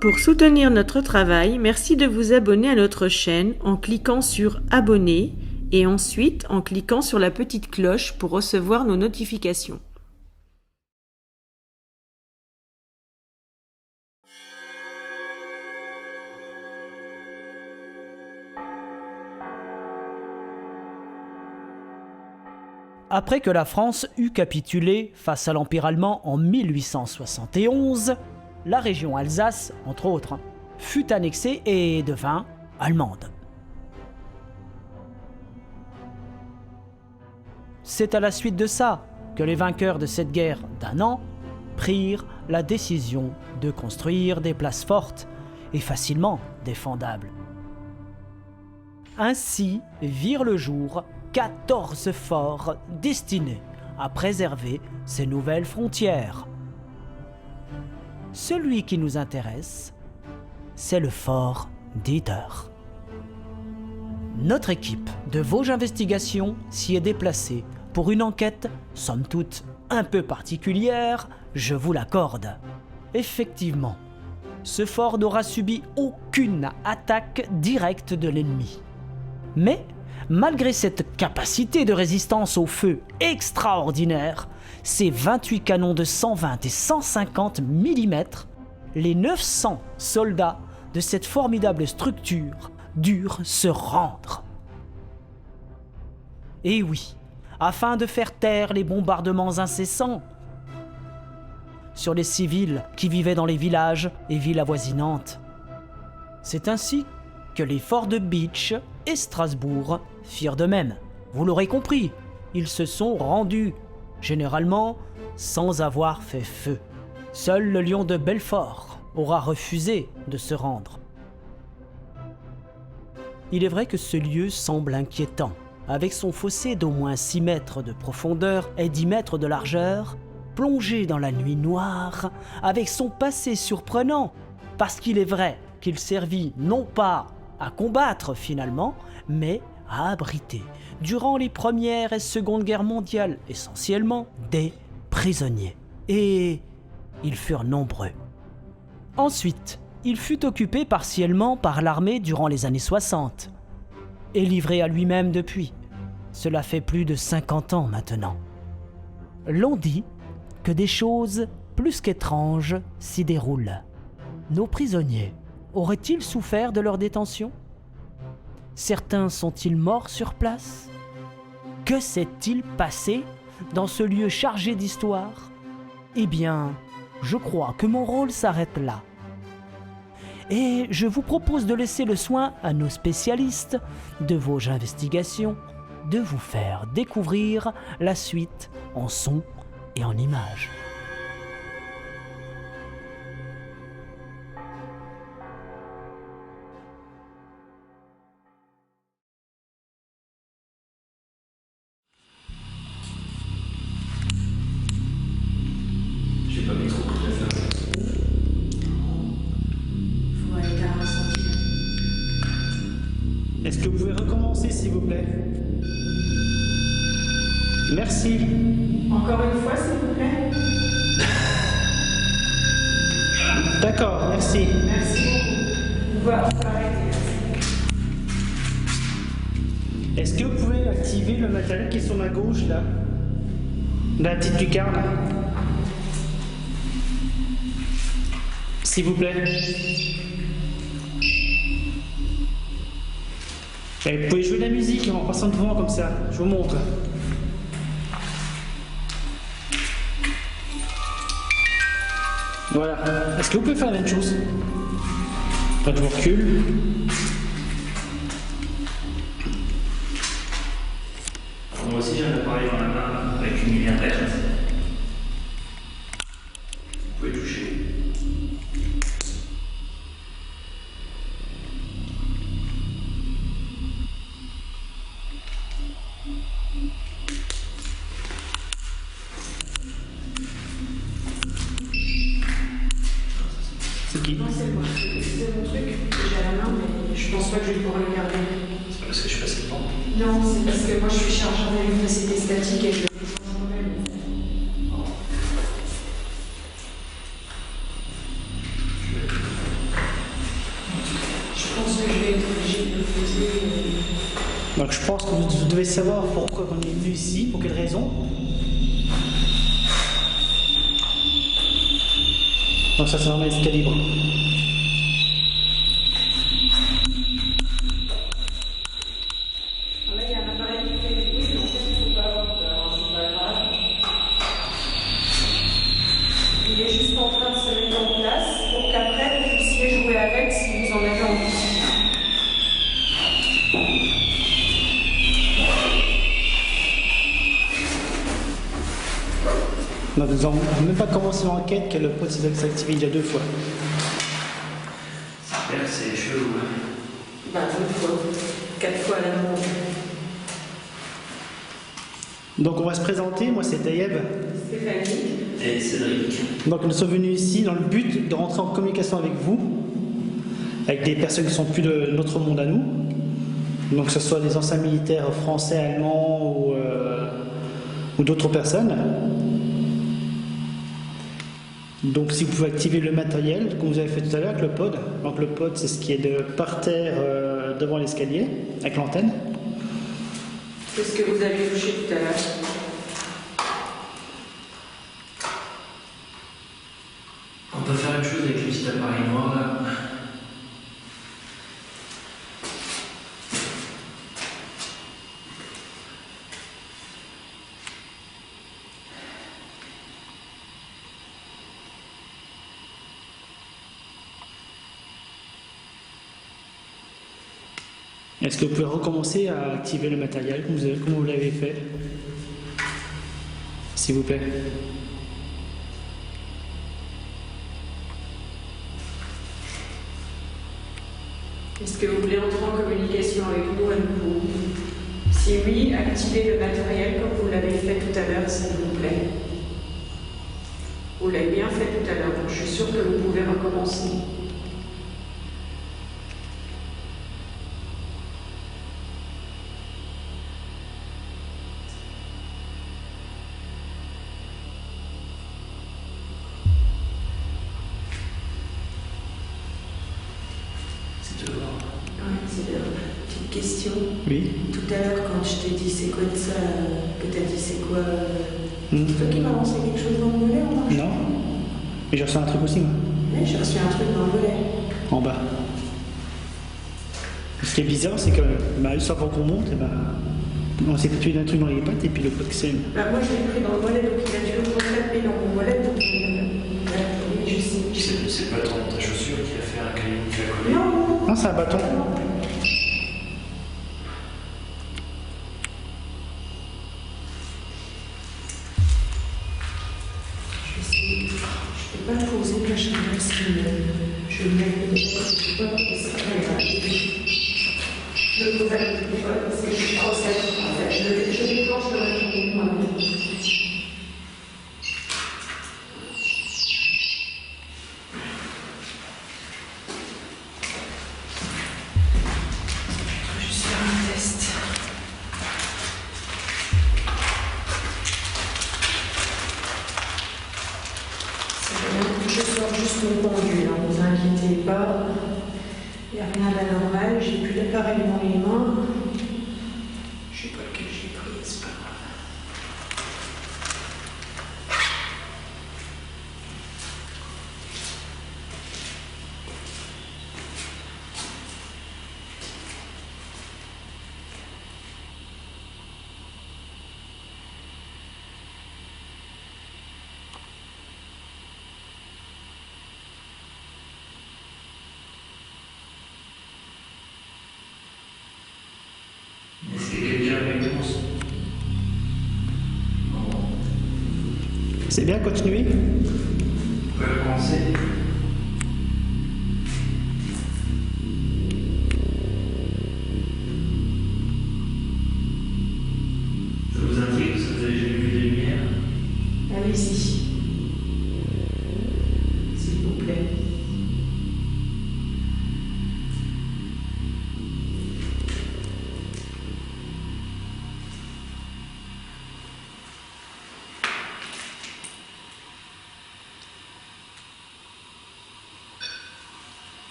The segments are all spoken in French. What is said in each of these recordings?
Pour soutenir notre travail, merci de vous abonner à notre chaîne en cliquant sur Abonner et ensuite en cliquant sur la petite cloche pour recevoir nos notifications. Après que la France eut capitulé face à l'Empire allemand en 1871, la région Alsace, entre autres, fut annexée et devint allemande. C'est à la suite de ça que les vainqueurs de cette guerre d'1 an prirent la décision de construire des places fortes et facilement défendables. Ainsi virent le jour 14 forts destinés à préserver ces nouvelles frontières. Celui qui nous intéresse, c'est le fort d'Ytter. Notre équipe de Vosges Investigations s'y est déplacée pour une enquête, somme toute un peu particulière, je vous l'accorde. Effectivement, ce fort n'aura subi aucune attaque directe de l'ennemi. Mais, malgré cette capacité de résistance au feu extraordinaire, ces 28 canons de 120 et 150 mm, les 900 soldats de cette formidable structure durent se rendre. Et oui, afin de faire taire les bombardements incessants sur les civils qui vivaient dans les villages et villes avoisinantes. C'est ainsi que les forts de Bitche et Strasbourg firent de même. Vous l'aurez compris, ils se sont rendus, généralement sans avoir fait feu. Seul le lion de Belfort aura refusé de se rendre. Il est vrai que ce lieu semble inquiétant. Avec son fossé d'au moins 6 mètres de profondeur et 10 mètres de largeur, plongé dans la nuit noire, avec son passé surprenant, parce qu'il est vrai qu'il servit non pas à combattre finalement, mais à abriter, durant les Premières et Secondes Guerres mondiales, essentiellement des prisonniers. Et ils furent nombreux. Ensuite, il fut occupé partiellement par l'armée durant les années 60, et livré à lui-même depuis. Cela fait plus de 50 ans maintenant. L'on dit que des choses plus qu'étrange s'y déroule. Nos prisonniers auraient-ils souffert de leur détention? Certains sont-ils morts sur place? Que s'est-il passé dans ce lieu chargé d'histoire? Eh bien, je crois que mon rôle s'arrête là. Et je vous propose de laisser le soin à nos spécialistes de Vosges Investigations de vous faire découvrir la suite en son et en images. J'ai pas mis trop de la faire. Faut aller à un centime. Est-ce que vous pouvez recommencer, s'il vous plaît? Merci. Encore une fois, s'il vous plaît. D'accord, merci. Merci beaucoup. On va arrêter. Est-ce que vous pouvez activer le matériel qui est sur ma gauche, là? La petite lucarne. S'il vous plaît. Et vous pouvez jouer de la musique en passant devant comme ça. Je vous montre. Voilà. Est-ce que vous pouvez faire la même chose? Après, je vous recule. Moi aussi j'ai un appareil dans la main avec une lumière verte. Vous pouvez toucher. C'est qui? Non, c'est moi. C'est mon truc que j'ai à la main, mais je pense pas que je vais pouvoir le garder. C'est pas parce que je suis passé devant. Non, c'est parce que moi je suis chargée en électricité statique et je le fais sans moi-même. Je pense que je vais être obligée de le faire. Donc je pense que vous devez savoir pourquoi on est venu ici, pour quelle raison. Donc ça c'est vraiment Excalibur. Là, il y a un appareil qui fait du bruit, mais en fait, il ne faut pas avoir peur, hein, c'est pas grave. Il est juste en train de se mettre en place pour qu'après, vous puissiez jouer avec si vous en avez envie. Donc, nous n'avons même pas commencé l'enquête que le pod s'est activé déjà 2 fois. Super, c'est chelou. Hein. Bah, 2 fois. 4 fois à la main. Donc on va se présenter, moi c'est Taïeb. Stéphanie. Et Cédric. Donc nous sommes venus ici dans le but de rentrer en communication avec vous, avec des personnes qui sont plus de notre monde à nous. Donc que ce soit des anciens militaires français, allemands ou d'autres personnes. Donc si vous pouvez activer le matériel, comme vous avez fait tout à l'heure avec le pod. Donc le pod c'est ce qui est de par terre devant l'escalier, avec l'antenne. C'est ce que vous avez touché tout à l'heure. On peut faire une chose avec le petit appareil noir là. Est-ce que vous pouvez recommencer à activer le matériel comme vous l'avez fait? S'il vous plaît. Est-ce que vous voulez entrer en communication avec nous à nouveau? Si oui, activez le matériel comme vous l'avez fait tout à l'heure, s'il vous plaît. Vous l'avez bien fait tout à l'heure, donc je suis sûre que vous pouvez recommencer. C'est une petite question. Oui. Tout à l'heure, quand je t'ai dit c'est quoi de ça, que t'as dit c'est quoi, c'est toi qui m'as lancé quelque chose dans le volet en marchant? Non. Et j'ai reçu un truc aussi, moi, Oui, j'ai reçu un truc dans le volet. en bas. Ce qui est bizarre, c'est que juste avant qu'on monte, on s'est tué d'un truc dans les pattes et puis le code c'est. Bah, moi, je l'ai pris dans le volet, donc il a dû le retapper dans mon volet. Donc, oui, je sais. C'est pas ta chaussure qui a fait un caillou qui a collé. Non, Non, c'est un bâton. je peux pas poser la chambre parce que je vais mettre le téléphone. Je le pose avec le téléphone parce que je suis trop sèche. En fait, je déclenche dans la journée moi-même. Juste faire un test. Je sors juste mon pendule, ne vous inquiétez pas. Il n'y a rien d'anormal, j'ai plus d'appareil dans les mains. Je sais pas lequel j'ai pris, c'est pas grave. Est-ce qu'il y a quelqu'un avec nous? C'est bien, continuer. On peut commencer. Ça vous intrigue? Vous avez jamais vu des lumières? Allez-y. S'il vous plaît.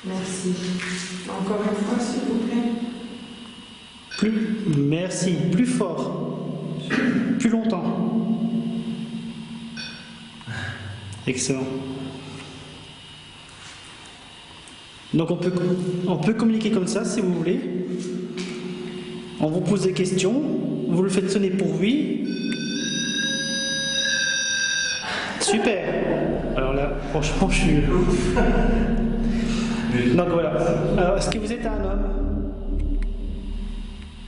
Merci. Encore une fois, s'il vous plaît. Merci, plus fort, plus longtemps. Excellent. Donc on peut communiquer comme ça si vous voulez. On vous pose des questions, vous le faites sonner pour oui. Super. Alors là, franchement, je suis. Donc voilà. Alors, est-ce que vous êtes un homme?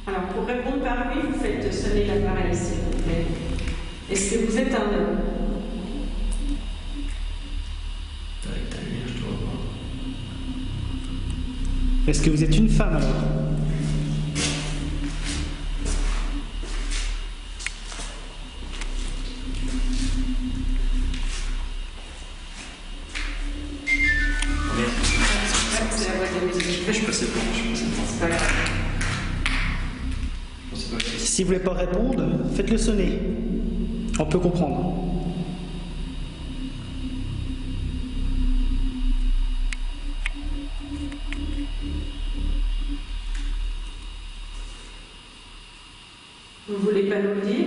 Alors, pour répondre par oui, vous faites sonner l'appareil, s'il vous plaît. Est-ce que vous êtes un homme? Avec ta lumière, je te vois pas. Est-ce que vous êtes une femme alors? C'est la voix de la musique. Je passais pas. C'est pas grave. Je sais pas. Si vous ne voulez pas répondre, faites-le sonner. On peut comprendre. Vous voulez pas nous le dire?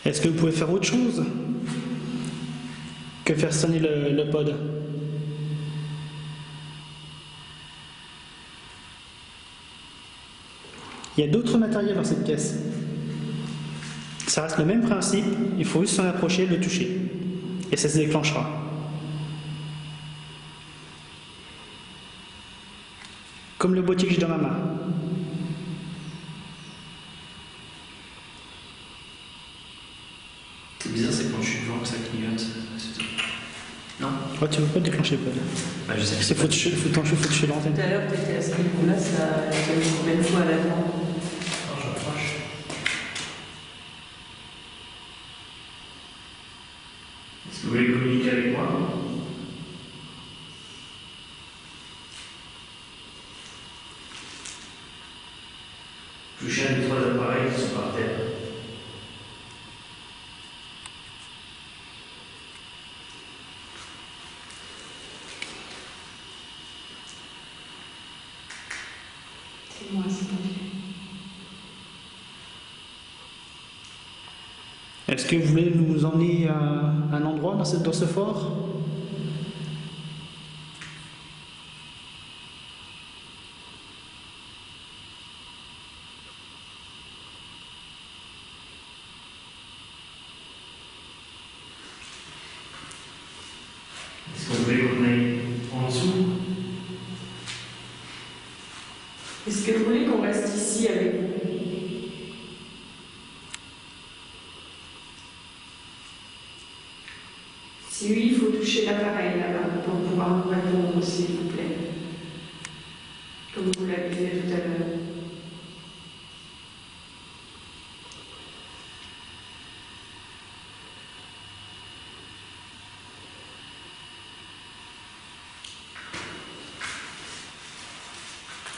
Est-ce que vous pouvez faire autre chose que faire sonner le pod? Il y a d'autres matériels dans cette caisse. Ça reste le même principe, il faut juste s'en approcher et le toucher. Et ça se déclenchera. Comme le boîtier que j'ai dans ma main. C'est bizarre, c'est quand je suis devant que ça clignote. Non? Oh, tu veux pas déclencher le pod? Bah, je sais. C'est faut toucher l'antenne. Tout à l'heure, tu étais à ce niveau-là, ça a été combien de fois à l'avant? Non, je rapproche. Est-ce que vous voulez communiquer avec moi? Touchez un des trois appareils qui sont par terre. C'est moi, c'est mon Dieu. Est-ce que vous voulez nous emmener à un endroit dans ce fort? Est-ce que vous voulez qu'on aille en dessous? Est-ce que vous voulez qu'on reste ici avec vous? Si oui, il faut toucher l'appareil là-bas pour pouvoir nous répondre, s'il vous plaît. Comme vous l'avez fait tout à l'heure.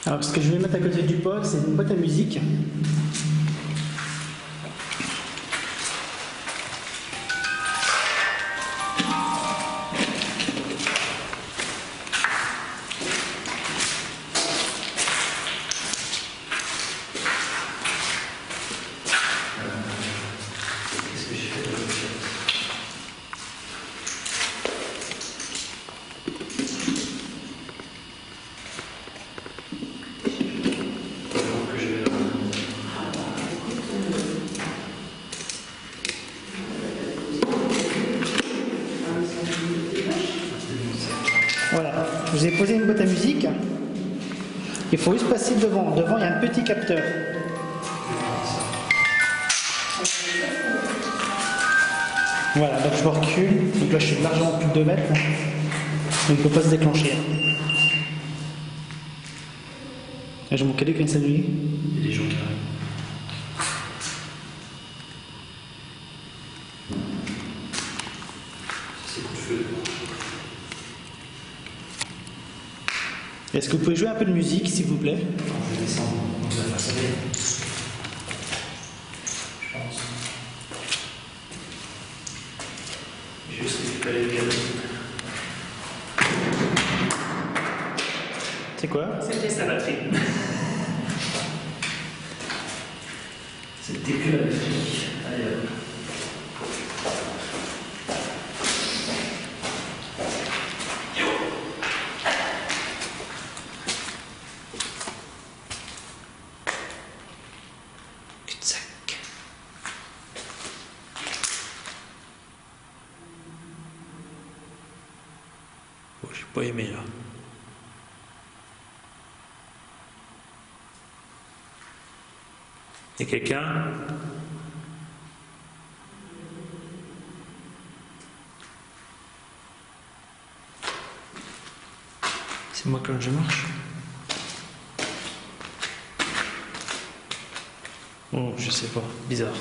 Alors, ce que je vais mettre à côté du pot, c'est une boîte à musique. Qu'est-ce que j'ai fait de l'autre chose? Que je vais Voilà, je vous ai posé une boîte à musique. Il faut juste passer devant. Devant, il y a un petit capteur. Voilà, donc je me recule. Donc là, je suis largement plus de 2 mètres. Donc il ne peut pas se déclencher. Et je m'en calais qu'une seule nuit. Il y a des gens qui arrivent. C'est coup de feu. Est-ce que vous pouvez jouer un peu de musique, s'il vous plaît? Je vais descendre, on va faire ça bien. Je pense. Juste récupérer le cadeau. C'est quoi? C'était ça. La batterie. C'était que la batterie. Allez hop. Cul-de-sac. Bon, j'ai pas aimé là. Il y a quelqu'un? C'est moi quand je marche? Oh, je sais pas, bizarre.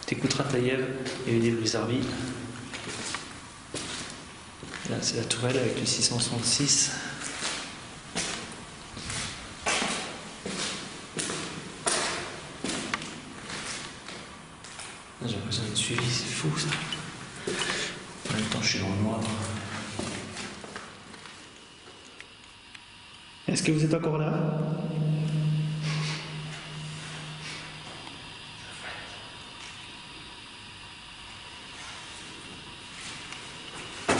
T'écouteras Taïeb et Udil Bizarbi. Là, c'est la tourelle avec le 666. J'ai l'impression d'être suivi, c'est fou ça. En même temps, je suis dans le noir. Est-ce que vous êtes encore là? Je ne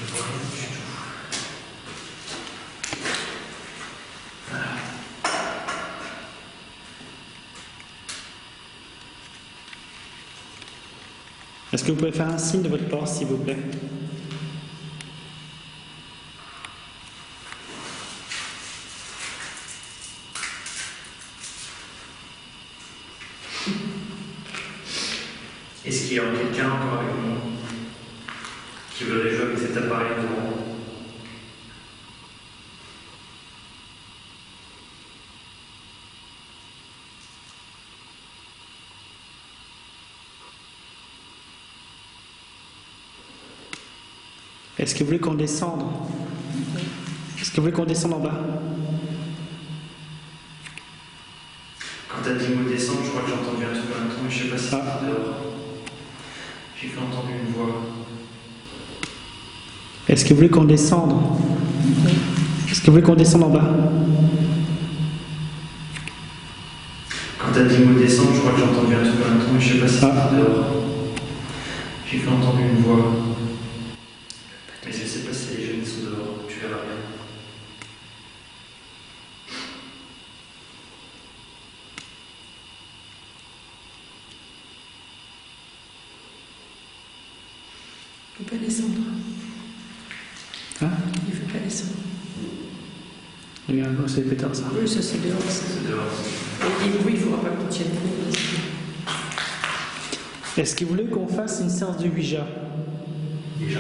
vois rien du tout. Est-ce que vous pouvez faire un signe de votre torse, s'il vous plaît? Est-ce qu'il y a quelqu'un encore avec nous qui voudrait jouer avec cet appareil devant? Est-ce que vous voulez qu'on descende? Est-ce que vous voulez qu'on descende en bas? Quand t'as dit mot descendre, je crois que j'ai entendu un truc en même temps, mais je sais pas si c'était Ah. dehors. J'ai entendu une voix. Est-ce que vous voulez qu'on descende? Est-ce que vous voulez qu'on descende en bas? Quand t'as dit mot descendre, je crois que j'ai entendu un truc en même temps, mais je sais pas si c'était dehors. J'ai cru entendre une voix. Mais je sais pas si les jeunes sont dehors, tu verras bien. Il ne faut pas descendre. Hein? Il ne faut pas descendre. Il y a un gros pétard, ça. Oui, ça c'est dehors. Ça. C'est dehors. Et oui, il ne faudra pas qu'on tienne compte. Est-ce que vous voulez qu'on fasse une séance de Ouija Déjà.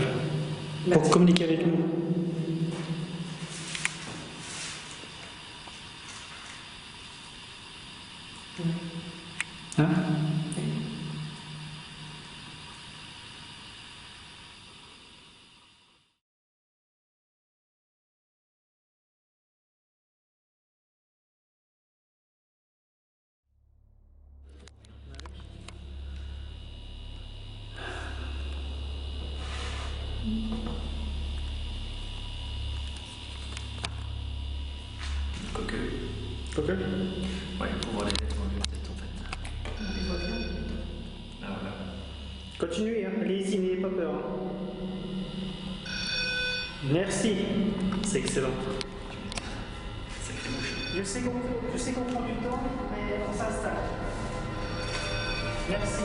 pour communiquer avec nous? Hein? Quoique. Ok. Ouais, pour voir les lettres en peut-être en fait. On les voit bien. Ah voilà. Continuez, hein. Allez-y, n'ayez pas peur. hein. Merci. C'est excellent. Sacré bouche. Je sais qu'on prend du temps, mais on s'installe. Merci.